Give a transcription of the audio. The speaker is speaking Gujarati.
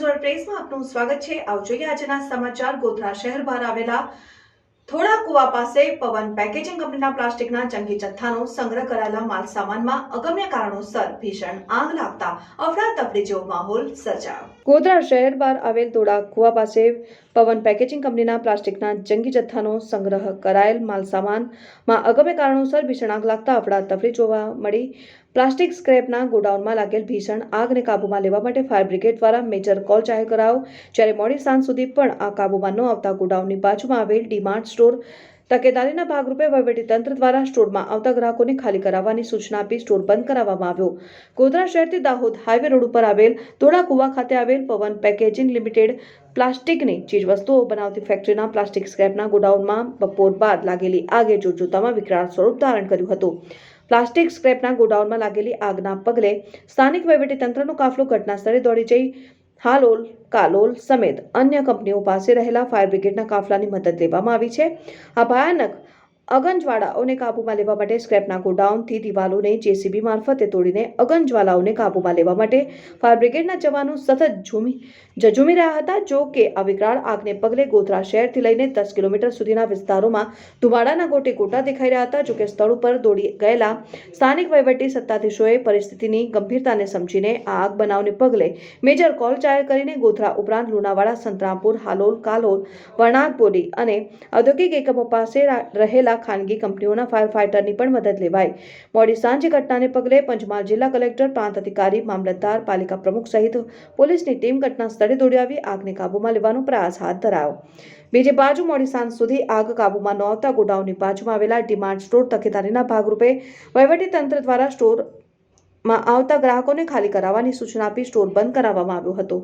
ન્યૂઝ પ્રેસમાં આપનું સ્વાગત છે। આવો જોઈએ આજના સમાચાર। ગોધરા શહેર બહાર આવેલા થોડા કુવા પાસે પવન પેકેજિંગ કંપનીના પ્લાસ્ટિકના જંગી જથ્થાનો સંગ્રહ કરાયેલા માલ સામાનમાં અગમ્ય કારણોસર ભીષણ આગ લાગતા અફડાતફડી જેવો માહોલ સર્જાયો। ગોધરા શહેર બહાર આવેલ થોડા કુવા પાસે પવન પેકેજિંગ કંપનીના પ્લાસ્ટિકના જંગી જથ્થાનો સંગ્રહ કરાયેલ માલ સામાનમાં અગમ્ય કારણોસર ભીષણ આગ લાગતા અફડાતફડી જોવા મળી। પ્લાસ્ટિક સ્ક્રેપના ગોડાઉનમાં લાગેલ ભીષણ આગને કાબૂમાં લેવા માટે ફાયર બ્રિગેડ દ્વારા મેજર કોલ જાહેર કરાયો। જ્યારે મોડી સાંજ સુધી પણ આ કાબૂમાં ન આવતા ગોડાઉનની બાજુમાં આવેલ ડીમાર્ટ સ્ટોર તકેદારીના ભાગરૂપે વહીવટીતંત્ર દ્વારા સ્ટોરમાં આવતા ગ્રાહકોને ખાલી કરાવવાની સૂચના આપી સ્ટોર બંધ કરાવવામાં આવ્યો। ગોધરા શહેરથી દાહોદ હાઈવે રોડ ઉપર આવેલ ધોળા કુવા ખાતે આવેલ પવન પેકેજિંગ લિમિટેડ પ્લાસ્ટિકની ચીજવસ્તુઓ બનાવતી ફેક્ટરીના પ્લાસ્ટિક સ્ક્રેપના ગોડાઉનમાં બપોર બાદ લાગેલી આગે જોતજોતામાં વિકરાળ સ્વરૂપ ધારણ કર્યું હતું। પ્લાસ્ટિક સ્ક્રેપના ગોડાઉનમાં લાગેલી આગના પગલે સ્થાનિક વહીવટીતંત્રનો કાફલો ઘટના સ્થળે દોડી જઈ હાલોલ કાલોલ સમેત અન્ય કંપનીઓ પાસે રહેલા ફાયર બ્રિગેડના કાફલાની મદદ લેવામાં આવી છે। આ ભયાનક અગનજ્વાળાઓને કાબૂમાં લેવા માટે સ્ક્રેપના ગોડાઉનથી દિવાલોને જેસીબી મારફતે તોડીને અગનજ્વાલાઓને કાબૂમાં લેવા માટે ફાયર બ્રિગેડના જવાનો સતત ઝઝૂમી રહ્યા હતા। જો કે આ વિકરાળ આગને પગલે ગોધરા શહેરથી લઈને 10 કિલોમીટર સુધીના વિસ્તારોમાં ધુમાડાના ગોટે ગોટા દેખાઈ રહ્યા હતા। જો કે સ્થળ ઉપર દોડી ગયેલા સ્થાનિક વહીવટી સત્તાધીશોએ પરિસ્થિતિની ગંભીરતાને સમજીને આ આગ બનાવને પગલે મેજર કોલ જાહેર કરીને ગોધરા ઉપરાંત લુણાવાડા, સંતરામપુર, હાલોલ, કાલોલ, વણાકબોરી અને ઔદ્યોગિક એકમો પાસે રહેલા ખાનગી કંપનીઓના ફાયર ફાઇટરની પણ મદદ લેવાઈ। મોડી સાંજે ઘટનાને પગલે પંચમહાલ જિલ્લા કલેક્ટર, પ્રાંત અધિકારી, મામલતદાર, પાલિકા પ્રમુખ સહિત પોલીસની ટીમ ઘટના સ્થળે દોડી આવી આગને કાબૂમાં લેવાનો પ્રયાસ હાથ ધરાયો। બીજી બાજુ મોડી સાંજ સુધી આગ કાબૂમાં ન આવતા ગોડાઉનની બાજુમાં આવેલા ડીમાર્ટ સ્ટોર તકેદારીના ભાગરૂપે વહીવટીતંત્ર દ્વારા સ્ટોરમાં આવતા ગ્રાહકોને ખાલી કરાવવાની સૂચના આપી સ્ટોર બંધ કરાવવામાં આવ્યો હતો।